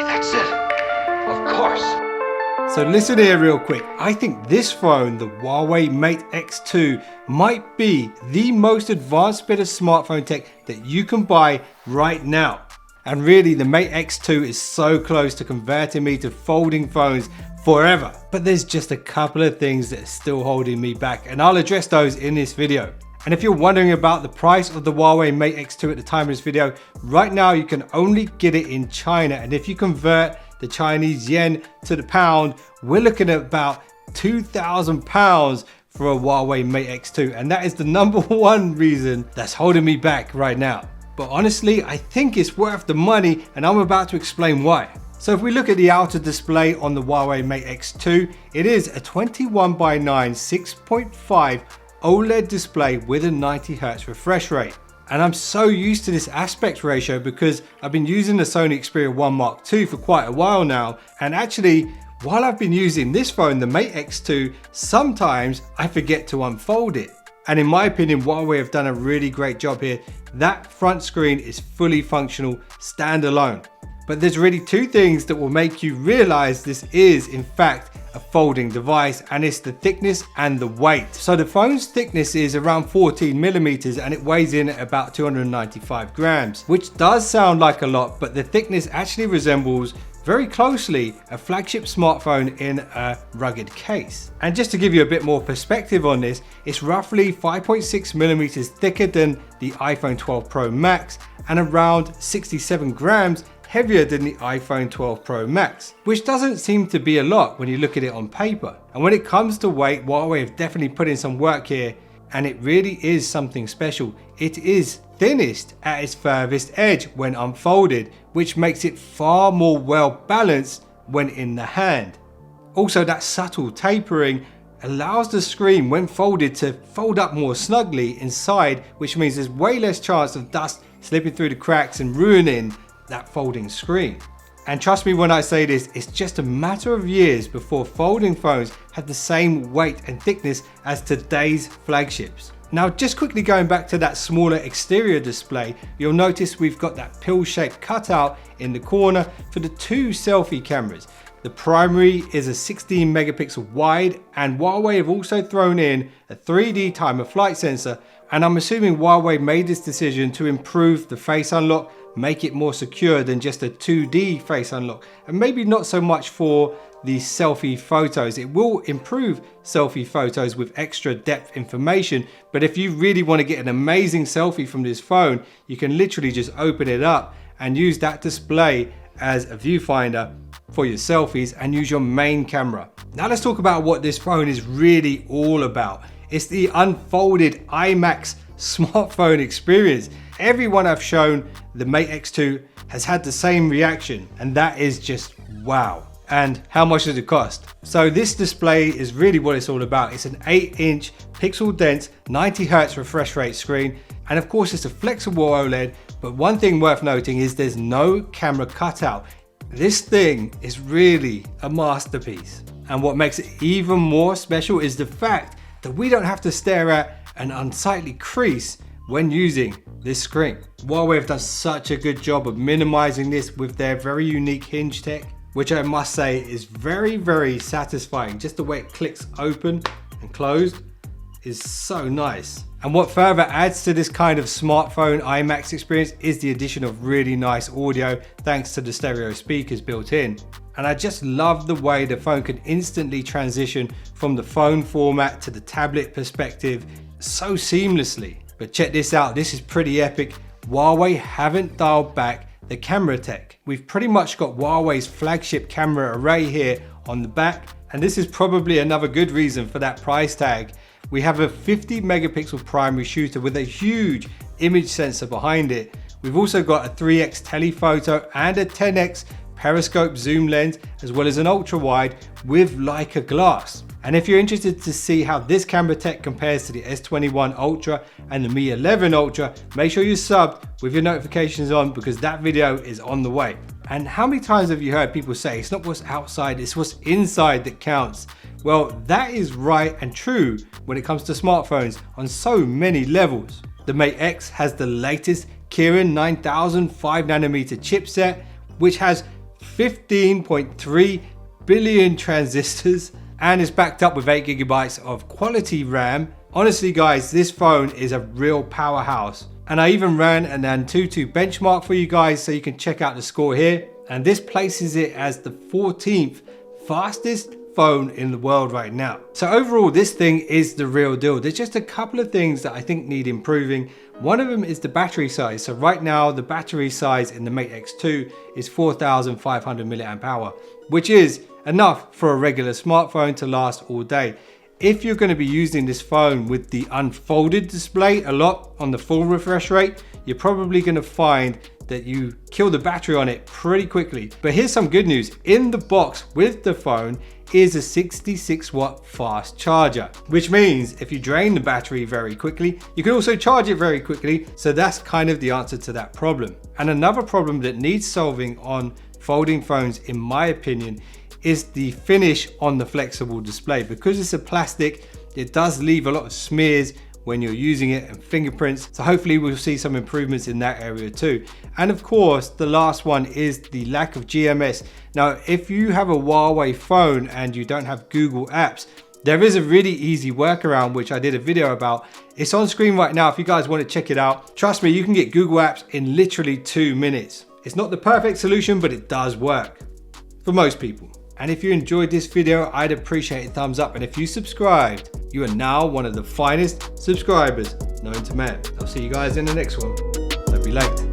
That's it. Of course. So listen here real quick. I think this phone, the Huawei Mate X2, might be the most advanced bit of smartphone tech that you can buy right now. And really, the Mate X2 is so close to converting me to folding phones forever. But there's just a couple of things that are still holding me back, and I'll address those in this video. And if you're wondering about the price of the Huawei Mate X2 at the time of this video, right now you can only get it in China. And if you convert the Chinese yen to the pound, we're looking at about £2,000 for a Huawei Mate X2. And that is the number one reason that's holding me back right now. But honestly, I think it's worth the money, and I'm about to explain why. So if we look at the outer display on the Huawei Mate X2, it is a 21:9 6.5 OLED display with a 90Hz refresh rate. And I'm so used to this aspect ratio because I've been using the Sony Xperia 1 Mark II for quite a while now. And actually, while I've been using this phone, the Mate X2, sometimes I forget to unfold it. And in my opinion, Huawei have done a really great job here. That front screen is fully functional, standalone. But there's really two things that will make you realize this is in fact a folding device, and it's the thickness and the weight. So the phone's thickness is around 14 millimeters and it weighs in at about 295 grams, which does sound like a lot, but the thickness actually resembles very closely a flagship smartphone in a rugged case. And just to give you a bit more perspective on this, it's roughly 5.6 millimeters thicker than the iPhone 12 Pro Max and around 67 grams heavier than the iPhone 12 Pro Max, which doesn't seem to be a lot when you look at it on paper. And when it comes to weight, Huawei have definitely put in some work here, and it really is something special. It is thinnest at its furthest edge when unfolded, which makes it far more well balanced when in the hand. Also, that subtle tapering allows the screen when folded to fold up more snugly inside, which means there's way less chance of dust slipping through the cracks and ruining that folding screen. And trust me when I say this, it's just a matter of years before folding phones had the same weight and thickness as today's flagships. Now, just quickly going back to that smaller exterior display, you'll notice we've got that pill-shaped cutout in the corner for the two selfie cameras. The primary is a 16 megapixel wide, and Huawei have also thrown in a 3D time of flight sensor, and I'm assuming Huawei made this decision to improve the face unlock, make it more secure than just a 2D face unlock, and maybe not so much for the selfie photos. It will improve selfie photos with extra depth information, but if you really want to get an amazing selfie from this phone, you can literally just open it up and use that display as a viewfinder for your selfies and use your main camera. Now let's talk about what this phone is really all about. It's the unfolded IMAX smartphone experience. Everyone I've shown the Mate X2 has had the same reaction, and that is just wow. And how much does it cost? So this display is really what it's all about. It's an 8-inch pixel dense 90Hz refresh rate screen, and of course it's a flexible OLED, but one thing worth noting is there's no camera cutout. This thing is really a masterpiece. And what makes it even more special is the fact that we don't have to stare at an unsightly crease when using this screen. Huawei have done such a good job of minimizing this with their very unique hinge tech, which I must say is very, very satisfying. Just the way it clicks open and closed is so nice. And what further adds to this kind of smartphone IMAX experience is the addition of really nice audio thanks to the stereo speakers built in. And I just love the way the phone can instantly transition from the phone format to the tablet perspective so seamlessly. But check this out, this is pretty epic. Huawei haven't dialed back the camera tech. We've pretty much got Huawei's flagship camera array here on the back, and this is probably another good reason for that price tag. We have a 50 megapixel primary shooter with a huge image sensor behind it. We've also got a 3x telephoto and a 10x periscope zoom lens, as well as an ultra wide with Leica glass. And if you're interested to see how this camera tech compares to the S21 Ultra and the Mi 11 Ultra, make sure you're subbed with your notifications on, because that video is on the way. And how many times have you heard people say it's not what's outside, it's what's inside that counts? Well, that is right and true when it comes to smartphones on so many levels. The Mate X has the latest Kirin 9000 5nm chipset, which has 15.3 billion transistors, and is backed up with 8 GB of quality RAM. Honestly guys, this phone is a real powerhouse. And I even ran an Antutu benchmark for you guys so you can check out the score here. And this places it as the 14th fastest phone in the world right now. So overall, this thing is the real deal. There's just a couple of things that I think need improving. One of them is the battery size. So right now, the battery size in the Mate X2 is 4,500 milliamp hour, which is enough for a regular smartphone to last all day. If you're going to be using this phone with the unfolded display a lot on the full refresh rate, you're probably going to find that you kill the battery on it pretty quickly. But here's some good news. In the box with the phone is a 66 watt fast charger, which means if you drain the battery very quickly, you can also charge it very quickly. So that's kind of the answer to that problem. And another problem that needs solving on folding phones, in my opinion, is the finish on the flexible display. Because it's a plastic, it does leave a lot of smears when you're using it and fingerprints. So hopefully we'll see some improvements in that area too. And of course, the last one is the lack of GMS. Now, if you have a Huawei phone and you don't have Google Apps, there is a really easy workaround, which I did a video about. It's on screen right now if you guys want to check it out. Trust me, you can get Google Apps in literally 2 minutes. It's not the perfect solution, but it does work for most people. And if you enjoyed this video, I'd appreciate a thumbs up. And if you subscribed, you are now one of the finest subscribers known to man. I'll see you guys in the next one. Don't be late.